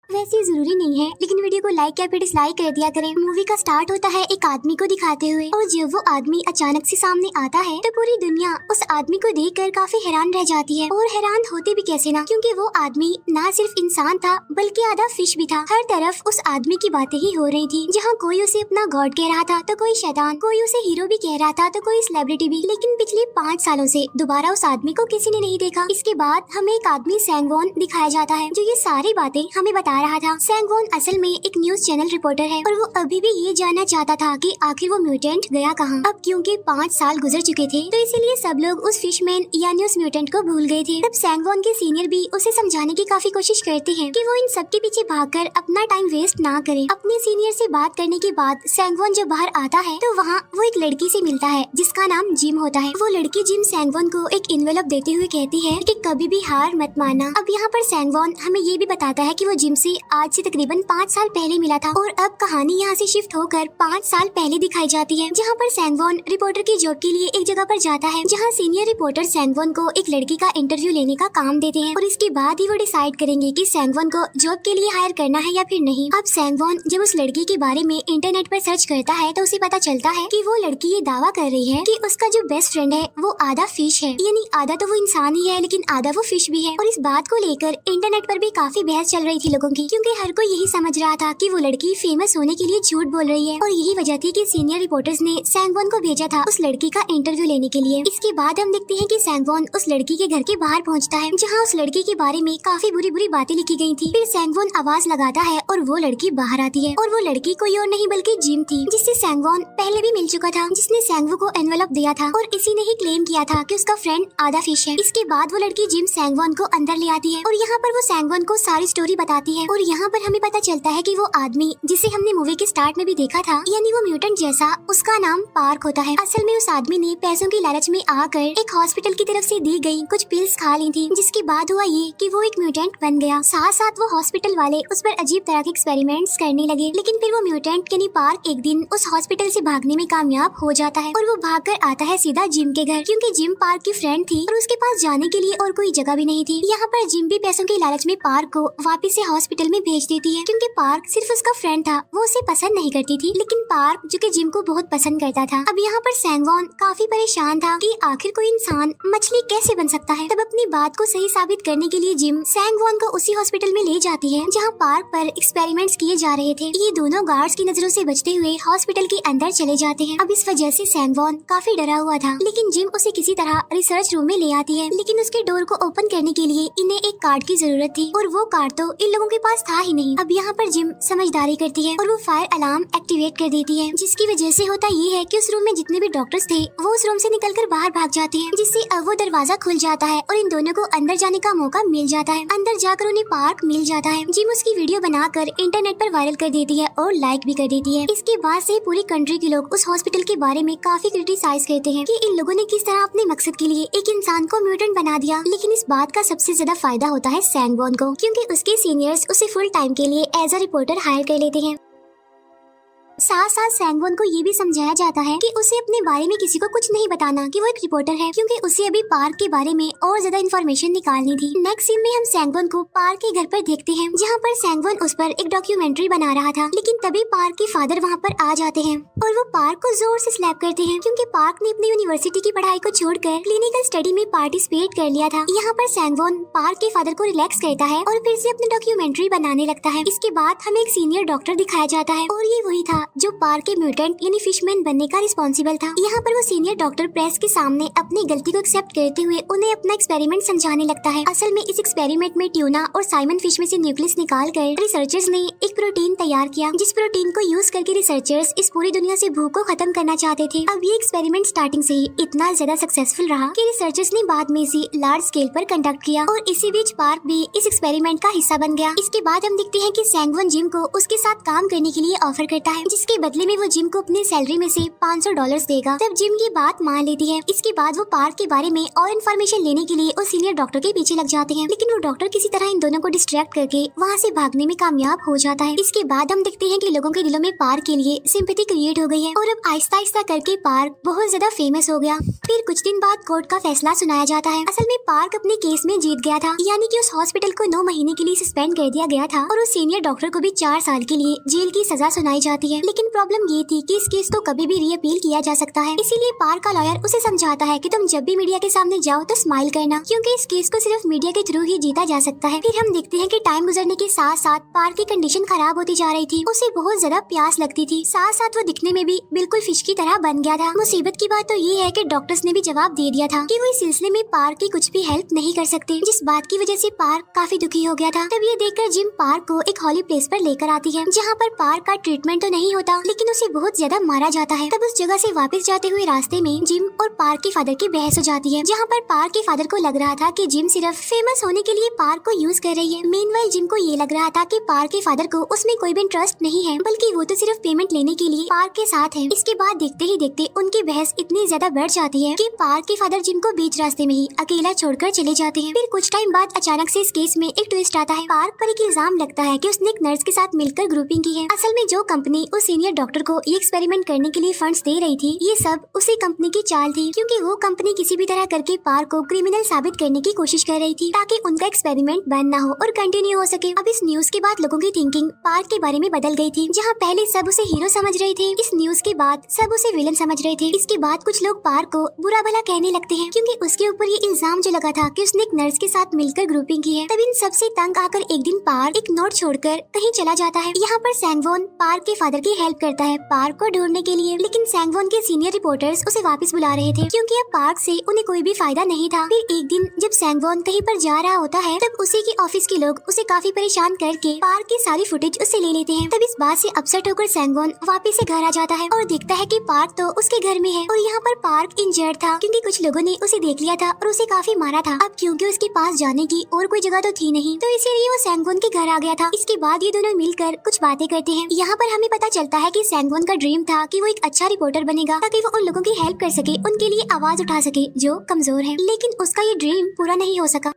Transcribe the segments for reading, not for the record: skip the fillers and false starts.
वैसे जरूरी नहीं है, लेकिन वीडियो को लाइक या फिर डिसलाइक कर दिया करें। मूवी का स्टार्ट होता है एक आदमी को दिखाते हुए, और जब वो आदमी अचानक से सामने आता है तो पूरी दुनिया उस आदमी को देखकर काफी हैरान रह जाती है। और हैरान होते भी कैसे ना, क्योंकि वो आदमी ना सिर्फ इंसान था बल्कि आधा फिश भी था। हर तरफ उस आदमी की बातें ही हो रही थी, जहाँ कोई उसे अपना गॉड कह रहा था तो कोई शैतान, कोई उसे हीरो भी कह रहा था तो कोई सेलिब्रिटी भी। लेकिन पिछले 5 सालों से दोबारा उस आदमी को किसी ने नहीं देखा। इसके बाद हमें एक आदमी सैंगवॉन दिखाया जाता है, जो ये सारी बातें हमें बता रहा था। सैंगवॉन असल में एक न्यूज चैनल रिपोर्टर है, और वो अभी भी ये जानना चाहता था कि आखिर वो म्यूटेंट गया कहाँ। अब क्योंकि 5 साल गुजर चुके थे, तो इसीलिए सब लोग उस फिशमैन यानी उस म्यूटेंट को भूल गए थे। तब सैंगवॉन के सीनियर भी उसे समझाने की काफी कोशिश करते हैं कि वो इन सब के पीछे भागकर अपना टाइम वेस्ट ना करे। अपने सीनियर से बात करने के बाद सैंगवॉन जब बाहर आता है तो वहाँ वो एक लड़की से मिलता है जिसका नाम जिम होता है। वो लड़की जिम सैंगवॉन को एक एनवेलप देते हुए कहती है कि कभी भी हार मत मानना। अब यहाँ पर सैंगवॉन हमें ये भी बताता है कि वो जिम से आज से तकरीबन 5 साल पहले मिला था, और अब कहानी यहाँ से शिफ्ट होकर 5 साल पहले दिखाई जाती है, जहाँ पर सैंगवॉन रिपोर्टर की जॉब के लिए एक जगह पर जाता है, जहाँ सीनियर रिपोर्टर सैंगवॉन को एक लड़की का इंटरव्यू लेने का काम देते हैं, और इसके बाद ही वो डिसाइड करेंगे कि सैंगवॉन को जॉब के लिए हायर करना है या फिर नहीं। अब सैंगवॉन जब उस लड़की के बारे में इंटरनेट पर सर्च करता है तो उसे पता चलता है कि वो लड़की ये दावा कर रही है कि उसका जो बेस्ट फ्रेंड है वो आधा फिश है, यानी आधा तो वो इंसान ही है लेकिन आधा वो फिश भी है। और इस बात को लेकर इंटरनेट पर भी काफी बहस चल रही थी लोगों की, क्योंकि हर कोई यही समझ रहा था कि वो लड़की फेमस होने के लिए झूठ बोल रही है, और यही वजह थी कि सीनियर रिपोर्टर्स ने सैंगवॉन को भेजा था उस लड़की का इंटरव्यू लेने के लिए। इसके बाद हम देखते हैं कि सैंगवॉन उस लड़की के घर के बाहर पहुंचता है, जहां उस लड़की के बारे में काफी बुरी बुरी बातें लिखी गई थी। फिर सैंगवॉन आवाज लगाता है और वो लड़की बाहर आती है, और वो लड़की कोई और नहीं बल्कि जिम थी, जिससे सैंगवॉन पहले भी मिल चुका था, जिसने सैंगवो को एनवेलप दिया था, और इसी ने ही क्लेम किया था कि उसका फ्रेंड आधा फिश है। इसके बाद वो लड़की जिम सैंगवॉन को अंदर ले आती है, और यहाँ पर वो सैंगवॉन को सारी स्टोरी बताती है, और यहाँ पर हमें पता चलता है कि वो आदमी जिसे हमने मूवी के स्टार्ट में भी देखा था, यानी वो म्यूटेंट जैसा, उसका नाम पार्क होता है। असल में उस आदमी ने पैसों की लालच में आकर एक हॉस्पिटल की तरफ से दी गई कुछ पिल्स खा ली थी, जिसके बाद हुआ ये कि वो एक म्यूटेंट बन गया। साथ साथ वो हॉस्पिटल वाले उस पर अजीब तरह के एक्सपेरिमेंट्स करने लगे, लेकिन फिर वो म्यूटेंट यानी पार्क एक दिन उस हॉस्पिटल से भागने में कामयाब हो जाता है, और वो भागकर आता है सीधा जिम के घर, क्योंकि जिम पार्क की फ्रेंड थी और उसके पास जाने के लिए और कोई जगह भी नहीं थी। यहाँ पर जिम भी पैसों की लालच में पार्क को वापिस से हॉस्पिटल में भेज देती है, क्योंकि पार्क सिर्फ उसका फ्रेंड था, वो उसे पसंद नहीं करती थी, लेकिन पार्क जो कि जिम को बहुत पसंद करता था। अब यहाँ पर सैंगवॉन काफी परेशान था कि आखिर कोई इंसान मछली कैसे बन सकता है। तब अपनी बात को सही साबित करने के लिए जिम सैंगवॉन को उसी हॉस्पिटल में ले जाती है जहाँ पार्क पर एक्सपेरिमेंट्स किए जा रहे थे। ये दोनों गार्ड्स की नजरों से बचते हुए हॉस्पिटल के अंदर चले जाते हैं। अब इस वजह से सैंगवॉन काफी डरा हुआ था, लेकिन जिम उसे किसी तरह रिसर्च रूम में ले आती है, लेकिन उसके डोर को ओपन करने के लिए इन्हें एक कार्ड की जरूरत थी, और वो कार्ड तो इन लोगों के पास था ही नहीं। अब यहाँ पर जिम समझदारी करती है और वो फायर अलार्म एक्टिवेट कर देती है, जिसकी वजह से होता ये है कि उस रूम में जितने भी डॉक्टर्स थे वो उस रूम से निकलकर बाहर भाग जाते हैं, जिससे अब वो दरवाजा खुल जाता है और इन दोनों को अंदर जाने का मौका मिल जाता है। अंदर जाकर उन्हें पार्क मिल जाता है। जिम उसकी वीडियो बनाकर इंटरनेट पर वायरल कर देती है और लाइक भी कर देती है। इसके बाद से पूरी कंट्री के लोग उस हॉस्पिटल के बारे में काफी क्रिटिसाइज करते हैं कि इन लोगों ने किस तरह अपने मकसद के लिए एक इंसान को म्यूटेंट बना दिया। लेकिन इस बात का सबसे ज्यादा फायदा होता है सैंगवॉन को, क्योंकि उसके सीनियर्स उसे फुल टाइम के लिए एज अ रिपोर्टर हायर कर लेते हैं। साथ साथ सैंगवॉन को ये भी समझाया जाता है कि उसे अपने बारे में किसी को कुछ नहीं बताना कि वो एक रिपोर्टर है, क्योंकि उसे अभी पार्क के बारे में और ज्यादा इन्फॉर्मेशन निकालनी थी। नेक्स्ट सीन में हम सैंगवॉन को पार्क के घर पर देखते हैं, जहाँ पर सैंगवॉन उस पर एक डॉक्यूमेंट्री बना रहा था, लेकिन तभी पार्क के फादर वहाँ पर आ जाते हैं और वो पार्क को जोर से स्लैप करते हैं, क्योंकि पार्क ने अपनी यूनिवर्सिटी की पढ़ाई को छोड़कर क्लिनिकल स्टडी में पार्टिसिपेट कर लिया था। यहाँ पर सैंगवॉन पार्क के फादर को रिलैक्स करता है और फिर से अपनी डॉक्यूमेंट्री बनाने लगता है। इसके बाद हमें एक सीनियर डॉक्टर दिखाया जाता है, और ये वही था जो पार्क के म्यूटेंट यानी फिशमैन बनने का रिस्पॉन्सिबल था। यहाँ पर वो सीनियर डॉक्टर प्रेस के सामने अपनी गलती को एक्सेप्ट करते हुए उन्हें अपना एक्सपेरिमेंट समझाने लगता है। असल में इस एक्सपेरिमेंट में ट्यूना और साइमन फिश में से न्यूक्लियस निकाल कर रिसर्चर्स ने एक प्रोटीन तैयार किया, जिस प्रोटीन को यूज करके रिसर्चर्स इस पूरी दुनिया से भूख को खत्म करना चाहते थे। अब ये एक्सपेरिमेंट स्टार्टिंग से ही इतना ज्यादा सक्सेसफुल रहा कि रिसर्चर्स ने बाद में इसे लार्ज स्केल पर कंडक्ट किया, और इसी बीच पार्क भी इस एक्सपेरिमेंट का हिस्सा बन गया। इसके बाद हम देखते हैं कि सैंगवॉन जिम को उसके साथ काम करने के लिए ऑफर करता है, जिसके बदले में वो जिम को अपनी सैलरी में से $500 देगा। तब जिम ये बात मान लेती है। इसके बाद वो पार्क के बारे में और इन्फॉर्मेशन लेने के लिए उस सीनियर डॉक्टर के पीछे लग जाते हैं, लेकिन वो डॉक्टर किसी तरह इन दोनों को डिस्ट्रैक्ट करके वहाँ से भागने में कामयाब हो जाता है। इसके बाद हम देखते हैं कि लोगों के दिलों में पार्क के लिए सिंपैथी क्रिएट हो गई है और अब आहिस्ता आहिस्ता करके पार्क बहुत ज्यादा फेमस हो गया। फिर कुछ दिन बाद कोर्ट का फैसला सुनाया जाता है। असल में पार्क अपने केस में जीत गया था, यानी कि उस हॉस्पिटल को 9 महीने के लिए सस्पेंड कर दिया गया था और उस सीनियर डॉक्टर को भी 4 साल के लिए जेल की सजा सुनाई जाती है। लेकिन प्रॉब्लम ये थी कि इस केस को कभी भी रीअपील किया जा सकता है। इसीलिए पार्क का लॉयर उसे समझाता है कि तुम जब भी मीडिया के सामने जाओ तो स्माइल करना, क्योंकि इस केस को सिर्फ मीडिया के थ्रू ही जीता जा सकता है। फिर हम देखते हैं कि टाइम गुजरने के साथ साथ पार्क की कंडीशन खराब होती जा रही थी। उसे बहुत ज्यादा प्यास लगती थी, साथ साथ वो दिखने में भी बिल्कुल फिश की तरह बन गया था। मुसीबत की बात तो ये है कि डॉक्टर्स ने भी जवाब दे दिया था कि वो इस सिलसिले में पार्क की कुछ भी हेल्प नहीं कर सकते, जिस बात की वजह से पार्क काफी दुखी हो गया था। तब ये देखकर जिम पार्क को एक हॉली प्लेस पर लेकर आती है, जहाँ पर पार्क का ट्रीटमेंट तो नहीं होता लेकिन उसे बहुत ज्यादा मारा जाता है। तब उस जगह से वापस जाते हुए रास्ते में जिम और पार्क के फादर की बहस हो जाती है, जहाँ पर पार्क के फादर को लग रहा था कि जिम सिर्फ फेमस होने के लिए पार्क को यूज कर रही है। मीनवाइल जिम को ये लग रहा था कि पार्क के फादर को उसमें कोई भी इंटरेस्ट नहीं है, बल्कि वो तो सिर्फ पेमेंट लेने के लिए पार्क के साथ है। इसके बाद देखते ही देखते उनकी बहस इतनी ज्यादा बढ़ जाती है कि पार्क के फादर जिम को बीच रास्ते में ही अकेला छोड़कर चले जाते हैं। फिर कुछ टाइम बाद अचानक से इस केस में एक ट्विस्ट आता है। पार्क पर एक इल्जाम लगता है कि उसने एक नर्स के साथ मिलकर ग्रुपिंग की है। असल में जो कंपनी उस सीनियर डॉक्टर को ये एक्सपेरिमेंट करने के लिए फंड्स दे रही थी, ये सब उसी कंपनी की चाल थी, क्योंकि वो कंपनी किसी भी तरह करके पार्क को क्रिमिनल साबित करने की कोशिश कर रही थी ताकि उनका एक्सपेरिमेंट बंद ना हो और कंटिन्यू हो सके। अब इस न्यूज के बाद लोगों की थिंकिंग पार्क के बारे में बदल गई थी। जहाँ पहले सब उसे हीरो समझ रहे थे, इस न्यूज के बाद सब उसे विलन समझ रहे थे। इसके बाद कुछ लोग पार्क को बुरा भला कहने लगते हैं, क्योंकि उसके ऊपर ये इल्जाम जो लगा था कि उसने एक नर्स के साथ मिलकर ग्रुपिंग की है। तब इन सबसे तंग आकर एक दिन पार्क एक नोट छोड़कर कहीं चला जाता है। यहाँ पर सैंगवोन पार्क के फादर की हेल्प करता है पार्क को ढूंढने के लिए, लेकिन सैंगवोन के सीनियर रिपोर्टर्स उसे वापस बुला रहे थे, क्योंकि अब पार्क से उन्हें कोई भी फायदा नहीं था। फिर एक दिन जब सैंगवोन कहीं पर जा रहा होता है, तब उसी के ऑफिस के लोग उसे काफी परेशान करके पार्क की सारी फुटेज उससे ले लेते हैं। तब इस बात से अपसेट होकर सैंगवोन वापस से घर आ जाता है और देखता है कि पार्क तो उसके घर में है और यहाँ पर पार्क इंजर्ड था, क्योंकि कुछ लोगों ने उसे देख लिया था और उसे काफी मारा था। अब क्योंकि उसके पास जाने की और कोई जगह तो थी नहीं, तो इसीलिए वो सैंगवोन के घर आ गया था। इसके बाद ये दोनों मिलकर कुछ बातें करते हैं। यहाँ पर हमें पता चलता है कि सैंगवोन का ड्रीम था कि वो एक अच्छा रिपोर्टर बनेगा ताकि वो उन लोगों की हेल्प कर सके, उनके लिए आवाज उठा सके जो कमजोर है, लेकिन उसका ये ड्रीम पूरा नहीं हो सका।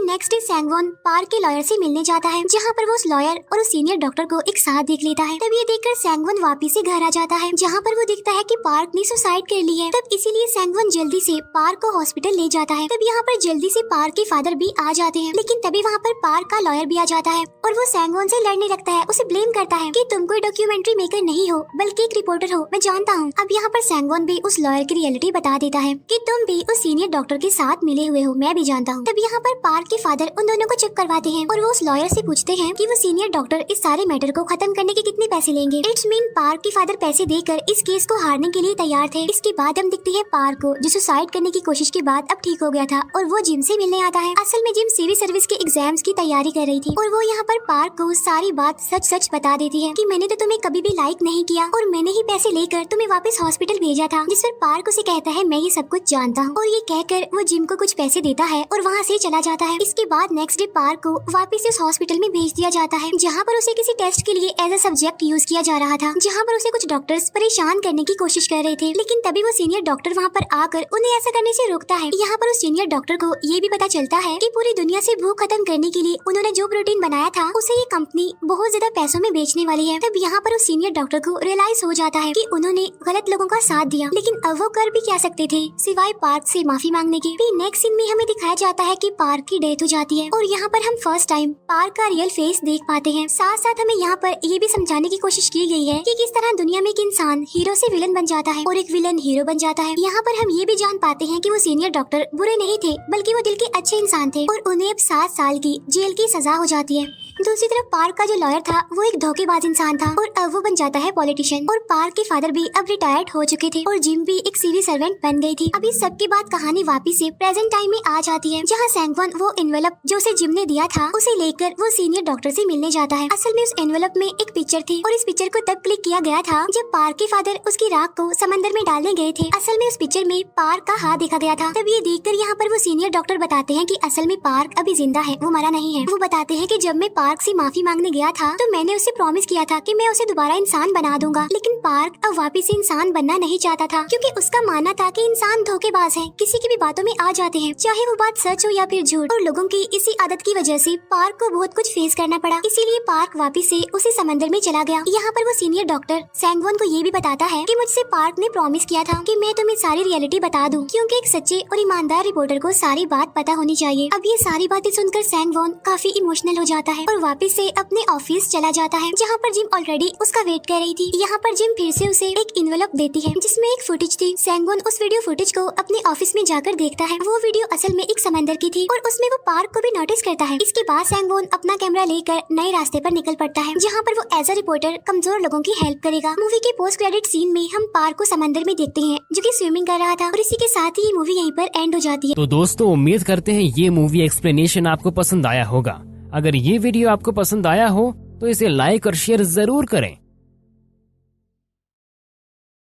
नेक्स्ट डे सैंगवोन पार्क के लॉयर से मिलने जाता है, जहाँ पर वो उस लॉयर और उस सीनियर डॉक्टर को एक साथ देख लेता है। तब ये देखकर सैंगवोन वापस से घर आ जाता है, जहाँ पर वो देखता है कि पार्क ने सुसाइड कर ली है। तब इसीलिए सैंगवोन जल्दी से पार्क को हॉस्पिटल ले जाता है। तब यहाँ पर जल्दी से पार्क के फादर भी आ जाते हैं, लेकिन तभी वहाँ पर पार्क का लॉयर भी आ जाता है और वो सैंगवोन से लड़ने लगता है, उसे ब्लेम करता है कि तुम कोई डॉक्यूमेंट्री मेकर नहीं हो बल्कि एक रिपोर्टर हो, मैं जानता हूँ। अब यहाँ पर सैंगवोन भी उस लॉयर की रियलिटी बता देता है कि तुम भी उस सीनियर डॉक्टर के साथ मिले हुए हो, मैं भी जानता हूँ। तब यहाँ पर पार्क के फादर उन दोनों को चुप करवाते हैं और वो उस लॉयर से पूछते हैं कि वो सीनियर डॉक्टर इस सारे मैटर को खत्म करने के कितने पैसे लेंगे। इट्स मीन पार्क के फादर पैसे देकर इस केस को हारने के लिए तैयार थे। इसके बाद हम दिखते हैं पार्क को, जो सुसाइड करने की कोशिश के बाद अब ठीक हो गया था और वो जिम से मिलने आता है। असल में जिम सिविल सर्विस के एग्जाम्स की तैयारी कर रही थी और वो यहाँ पर पार्क को सारी बात सच सच बता देती है कि मैंने तो तुम्हें कभी भी लाइक नहीं किया और मैंने ही पैसे लेकर तुम्हें वापस हॉस्पिटल भेजा था। जिस पर पार्क उसे कहता है मैं ये सब कुछ जानता हूँ, और ये कहकर वो जिम को कुछ पैसे देता है और वहाँ से चला जाता है। इसके बाद नेक्स्ट डे पार्क को वापस उस हॉस्पिटल में भेज दिया जाता है, जहाँ पर उसे किसी टेस्ट के लिए एज अ सब्जेक्ट यूज किया जा रहा था, जहाँ पर उसे कुछ डॉक्टर्स परेशान करने की कोशिश कर रहे थे। लेकिन तभी वो सीनियर डॉक्टर वहाँ पर आकर उन्हें ऐसा करने से रोकता है। यहाँ पर उस सीनियर डॉक्टर को ये भी पता चलता है कि पूरी दुनिया से भूख खत्म करने के लिए उन्होंने जो प्रोटीन बनाया था उसे ये कंपनी बहुत ज्यादा पैसों में बेचने वाली है। तब यहाँ पर उस सीनियर डॉक्टर को रियलाइज हो जाता है कि उन्होंने गलत लोगों का साथ दिया, लेकिन अब वो कर भी क्या सकते थे सिवाय पार्क से माफी मांगने के। फिर नेक्स्ट सीन में हमें दिखाया जाता है कि पार्क की डेथ हो जाती है और यहाँ पर हम फर्स्ट टाइम पार्क का रियल फेस देख पाते हैं। साथ साथ हमें यहाँ पर ये भी समझाने की कोशिश की गई है कि किस तरह दुनिया में एक इंसान हीरो से विलन बन जाता है और एक विलन हीरो बन जाता है। यहाँ पर हम ये भी जान पाते हैं कि वो सीनियर डॉक्टर बुरे नहीं थे, बल्कि वो दिल के अच्छे इंसान थे और उन्हें अब 7 साल की जेल की सजा हो जाती है। दूसरी तरफ पार्क का जो लॉयर था वो एक धोखेबाज इंसान था और अब वो बन जाता है पॉलिटिशियन, और पार्क के फादर भी अब रिटायर्ड हो चुके थे और जिम भी एक सिविल सर्वेंट बन गई थी। अब इस सब के बाद कहानी वापस से प्रेजेंट टाइम में आ जाती है, जहाँ सैंगवोन वो एनवेलप जो उसे जिम ने दिया था उसे लेकर वो सीनियर डॉक्टर से मिलने जाता है। असल में उस एनवेलप में एक पिक्चर थी और इस पिक्चर को तब क्लिक किया गया था जब पार्क के फादर उसकी राख को समंदर में डालने गए थे। असल में उस पिक्चर में पार्क का हाथ देखा गया था। तब ये देखकर यहाँ पर वो सीनियर डॉक्टर बताते हैं कि असल में पार्क अभी जिंदा है, वो मरा नहीं है। वो बताते हैं कि जब मैं पार्क से माफी मांगने गया था तो मैंने उसे प्रॉमिस किया था कि मैं उसे दोबारा इंसान बना दूंगा। लेकिन पार्क अब वापिस से इंसान बनना नहीं चाहता था, क्योंकि उसका मानना था कि इंसान धोखेबाज है, किसी की भी बातों में आ जाते हैं, चाहे वो बात सच हो या फिर झूठ। और लोगों की इसी आदत की वजह से पार्क को बहुत कुछ फेस करना पड़ा। इसीलिए पार्क वापिस से उसी समंदर में चला गया। यहाँ पर वो सीनियर डॉक्टर सैंगवॉन को ये भी बताता है कि मुझसे पार्क ने प्रॉमिस किया था कि मैं तुम्हें सारी रियलिटी बता दूं, क्योंकि एक सच्चे और ईमानदार रिपोर्टर को सारी बात पता होनी चाहिए। अब ये सारी बातें सुनकर सैंगवॉन काफी इमोशनल हो जाता है और वापस से अपने ऑफिस चला जाता है, जहाँ पर जिम ऑलरेडी उसका वेट कर रही थी। यहाँ पर जिम फिर से उसे एक इन्वेलप देती है जिसमें एक फुटेज थी। सैंगवॉन उस वीडियो फुटेज को अपने ऑफिस में जाकर देखता है। वो वीडियो असल में एक समंदर की थी और उसमें वो पार्क को भी नोटिस करता है। इसके बाद सैंगवॉन अपना कैमरा लेकर नए रास्ते पर निकल पड़ता है, जहाँ पर वो एज अ रिपोर्टर कमजोर लोगों की हेल्प करेगा। मूवी के पोस्ट क्रेडिट सीन में हम पार्क को समंदर में देखते हैं जो कि स्विमिंग कर रहा था, और इसी के साथ ही ये मूवी यहीं पर एंड हो जाती है। तो दोस्तों, उम्मीद करते हैं ये मूवी एक्सप्लेनेशन आपको पसंद आया होगा। अगर ये वीडियो आपको पसंद आया हो तो इसे लाइक और शेयर जरूर करें।